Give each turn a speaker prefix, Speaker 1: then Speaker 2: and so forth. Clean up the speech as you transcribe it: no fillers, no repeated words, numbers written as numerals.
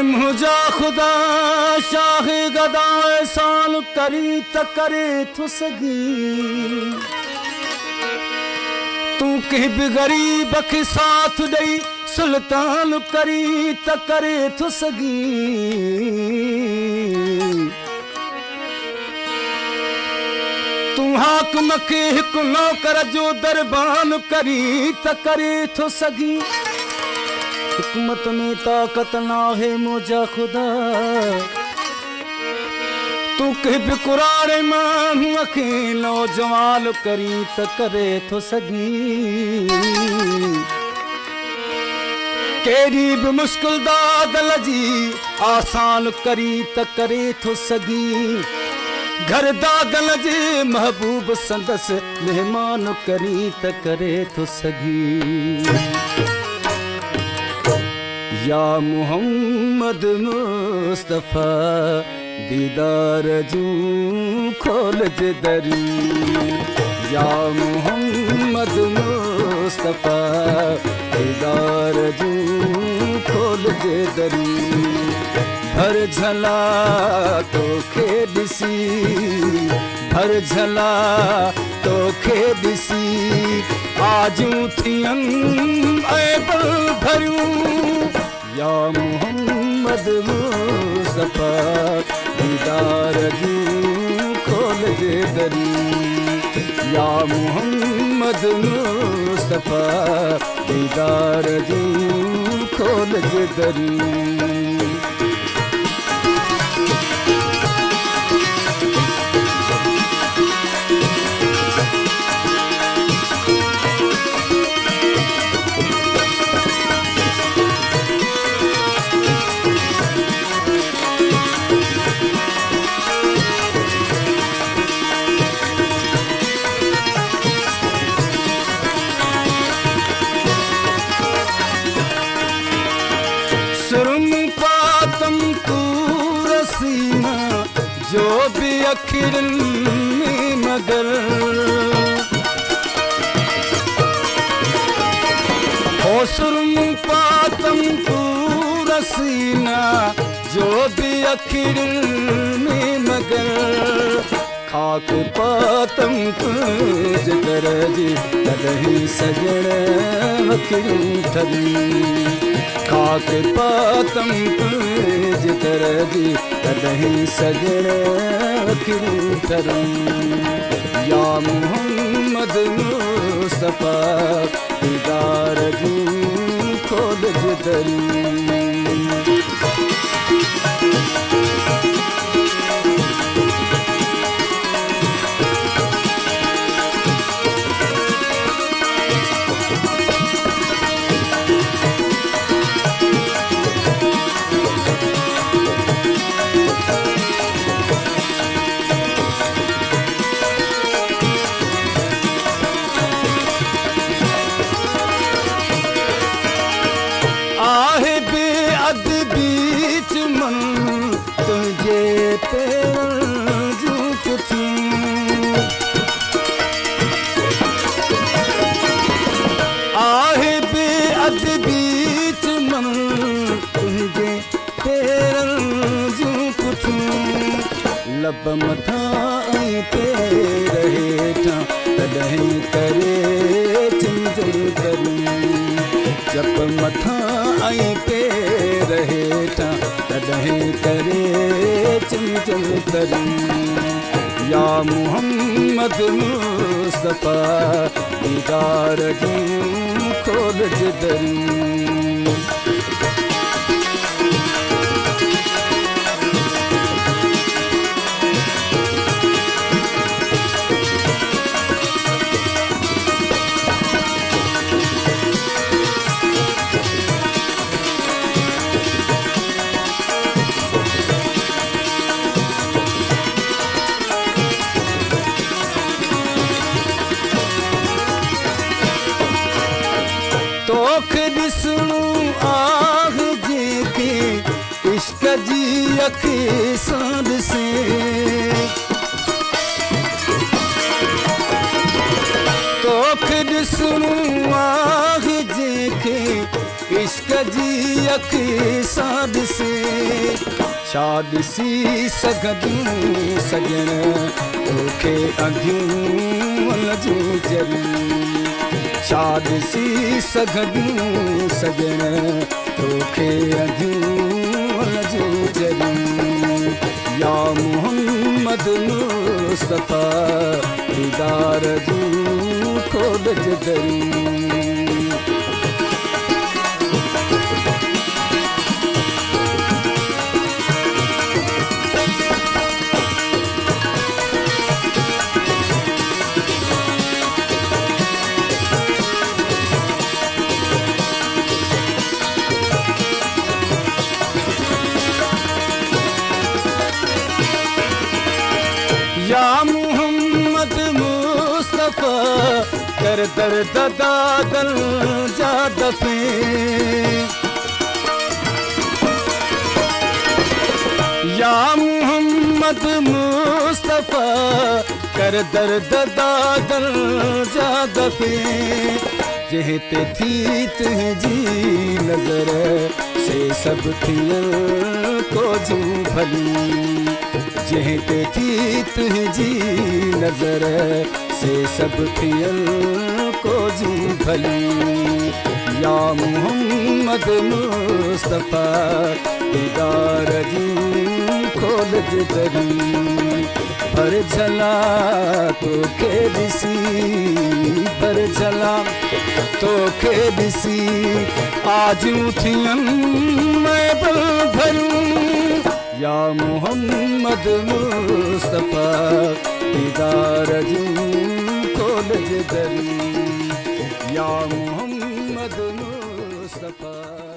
Speaker 1: मुझा खुदा शाह गदा साल करी त करे थो सगी तू कहीं भी गरीब के साथ दई सुल्तान करी त करे थो सगी तू हाकम के हिकु नौकर जो दरबान करी त करे थो सगी हुकूमत में ताकत ना है मुझा खुदा तू कहीं भी कुरारे मानू अकेलो जवाल करी त करे थो सगी केरी भी मुश्किल दादल जी आसान करी त करे थो सगी घर दागल जे महबूब संदस मेहमान करी त करे थो सगी या मोहम्मद मुस्तफा दीदार जू खोल जे दरी या मोहम्मद मुस्तफा दीदार जू खोल जे दरी भर झला तो खे दिसी भर झला तो खे दिसी आजू थियन ऐबल भरियूं या मोहम्मद मुस्तफा दीदार जू खोल जे दरी या मोहम्मद मुस्तफा दीदार जू खोल जे दरी जो भी आखिर में मगर हो सुरम पातम तू रसीना जो भी आखिर में मगर खाक पातम तुझ कर जी कदही सजण वखियूं ठगी खाक पातम तुझ कर जी कदही सजण वखियूं ठगी या मोहम्मद मुस्तफा दीदार जू खोल जे दरी लब मथा तेरे हेठा तॾहिं करे चिंजल करी जब मथा तेरे हेठा तॾहिं करे चिंजल करी या मोहम्मद मुस्तफा दीदार जू खोल जे दरी जी अखि सां ॾिसे तोखे ॾिसणो आहे जंहिंखे इश्क जी अखि सां ॾिसे छा ॾिसी सघंदियूं सॼण तोखे अॻियूं जूं जरूं छा ॾिसी सघंदियूं सॼण तोखे अॻियूं जूं जरूं या मोहम्मद मुस्तफ़ा दीदार जूं खोल दरूं या मोहम्मद मुस्तफ़ा कर दर्द दादल जा दफ़े या मोहम्मद मुस्तफ़ा कर दर्द दादल जा दफ़े जंहिं ते थी तुंहिंजी नज़र से सभु थियल को जूं भली जंहिं ते थी तुंहिंजी नज़र से सभु थियल को जूं भली या मोहम्मद मुस्तफ़ा दीदार जूं खोल दरूं पर झला तोखे ॾिसी पर झला तोखे ॾिसी आजूं थियनि महबल भरूं या मोहम्मद मुस्तफ़ा दीदार जूं खोल दरूं या मोहम्मद मुस्तफ़ा